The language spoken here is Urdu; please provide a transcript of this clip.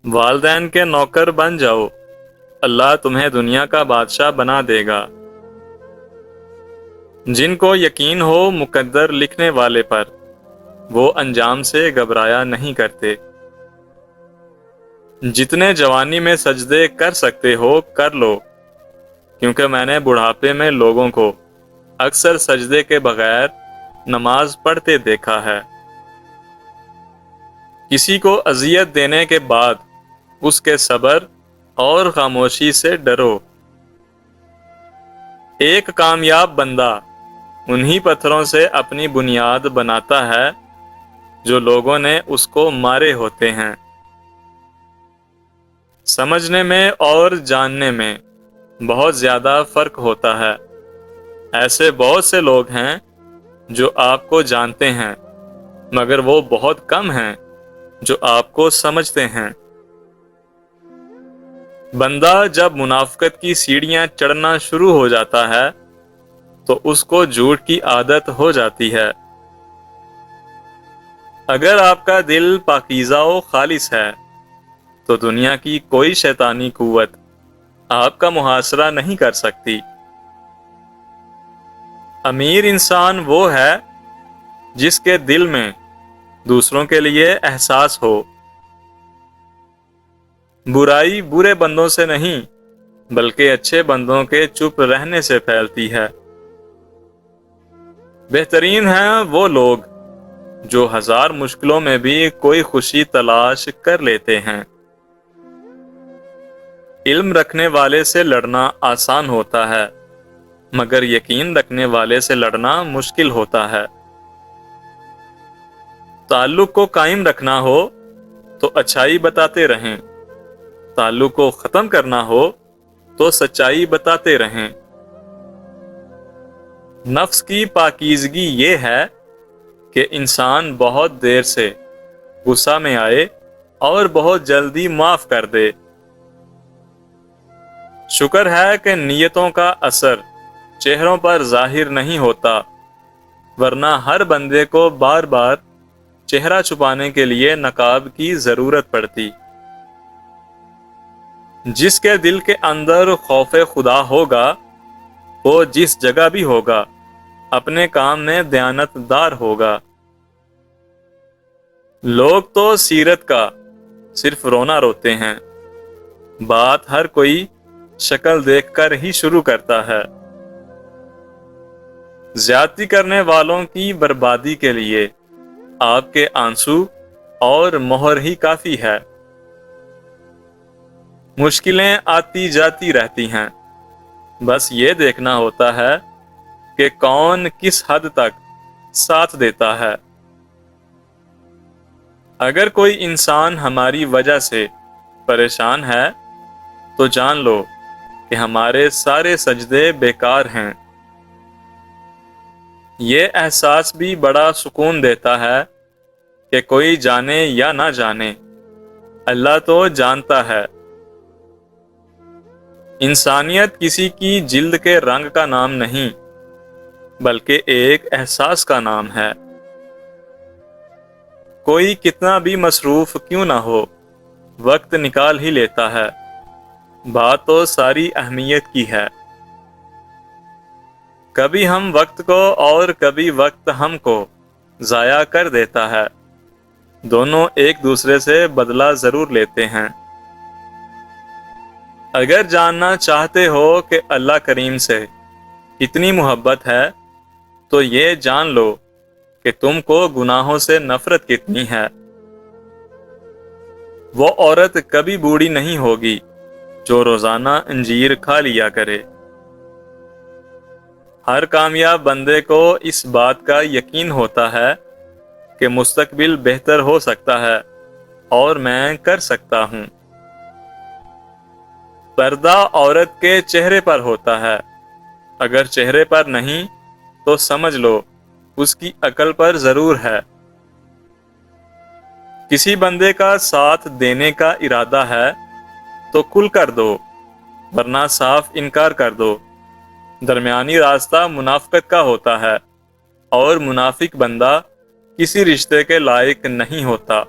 والدین کے نوکر بن جاؤ، اللہ تمہیں دنیا کا بادشاہ بنا دے گا۔ جن کو یقین ہو مقدر لکھنے والے پر، وہ انجام سے گھبرایا نہیں کرتے۔ جتنے جوانی میں سجدے کر سکتے ہو کر لو، کیونکہ میں نے بڑھاپے میں لوگوں کو اکثر سجدے کے بغیر نماز پڑھتے دیکھا ہے۔ کسی کو اذیت دینے کے بعد اس کے صبر اور خاموشی سے ڈرو۔ ایک کامیاب بندہ انہی پتھروں سے اپنی بنیاد بناتا ہے جو لوگوں نے اس کو مارے ہوتے ہیں۔ سمجھنے میں اور جاننے میں بہت زیادہ فرق ہوتا ہے۔ ایسے بہت سے لوگ ہیں جو آپ کو جانتے ہیں، مگر وہ بہت کم ہیں جو آپ کو سمجھتے ہیں۔ بندہ جب منافقت کی سیڑھیاں چڑھنا شروع ہو جاتا ہے تو اس کو جھوٹ کی عادت ہو جاتی ہے۔ اگر آپ کا دل پاکیزہ و خالص ہے تو دنیا کی کوئی شیطانی قوت آپ کا محاصرہ نہیں کر سکتی۔ امیر انسان وہ ہے جس کے دل میں دوسروں کے لیے احساس ہو۔ برائی برے بندوں سے نہیں بلکہ اچھے بندوں کے چپ رہنے سے پھیلتی ہے۔ بہترین ہیں وہ لوگ جو ہزار مشکلوں میں بھی کوئی خوشی تلاش کر لیتے ہیں۔ علم رکھنے والے سے لڑنا آسان ہوتا ہے، مگر یقین رکھنے والے سے لڑنا مشکل ہوتا ہے۔ تعلق کو قائم رکھنا ہو تو اچھائی بتاتے رہیں، تعلق کو ختم کرنا ہو تو سچائی بتاتے رہیں۔ نفس کی پاکیزگی یہ ہے کہ انسان بہت دیر سے غصہ میں آئے اور بہت جلدی معاف کر دے۔ شکر ہے کہ نیتوں کا اثر چہروں پر ظاہر نہیں ہوتا، ورنہ ہر بندے کو بار بار چہرہ چھپانے کے لیے نقاب کی ضرورت پڑتی۔ جس کے دل کے اندر خوف خدا ہوگا وہ جس جگہ بھی ہوگا اپنے کام میں دیانت دار ہوگا۔ لوگ تو سیرت کا صرف رونا روتے ہیں، بات ہر کوئی شکل دیکھ کر ہی شروع کرتا ہے۔ زیادتی کرنے والوں کی بربادی کے لیے آپ کے آنسو اور مہر ہی کافی ہے۔ مشکلیں آتی جاتی رہتی ہیں، بس یہ دیکھنا ہوتا ہے کہ کون کس حد تک ساتھ دیتا ہے۔ اگر کوئی انسان ہماری وجہ سے پریشان ہے تو جان لو کہ ہمارے سارے سجدے بیکار ہیں۔ یہ احساس بھی بڑا سکون دیتا ہے کہ کوئی جانے یا نہ جانے، اللہ تو جانتا ہے۔ انسانیت کسی کی جلد کے رنگ کا نام نہیں بلکہ ایک احساس کا نام ہے۔ کوئی کتنا بھی مصروف کیوں نہ ہو وقت نکال ہی لیتا ہے، بات تو ساری اہمیت کی ہے۔ کبھی ہم وقت کو اور کبھی وقت ہم کو ضائع کر دیتا ہے، دونوں ایک دوسرے سے بدلہ ضرور لیتے ہیں۔ اگر جاننا چاہتے ہو کہ اللہ کریم سے کتنی محبت ہے تو یہ جان لو کہ تم کو گناہوں سے نفرت کتنی ہے۔ وہ عورت کبھی بوڑھی نہیں ہوگی جو روزانہ انجیر کھا لیا کرے۔ ہر کامیاب بندے کو اس بات کا یقین ہوتا ہے کہ مستقبل بہتر ہو سکتا ہے اور میں کر سکتا ہوں۔ پردہ عورت کے چہرے پر ہوتا ہے، اگر چہرے پر نہیں تو سمجھ لو اس کی عقل پر ضرور ہے۔ کسی بندے کا ساتھ دینے کا ارادہ ہے تو کھل کر دو، ورنہ صاف انکار کر دو۔ درمیانی راستہ منافقت کا ہوتا ہے اور منافق بندہ کسی رشتے کے لائق نہیں ہوتا۔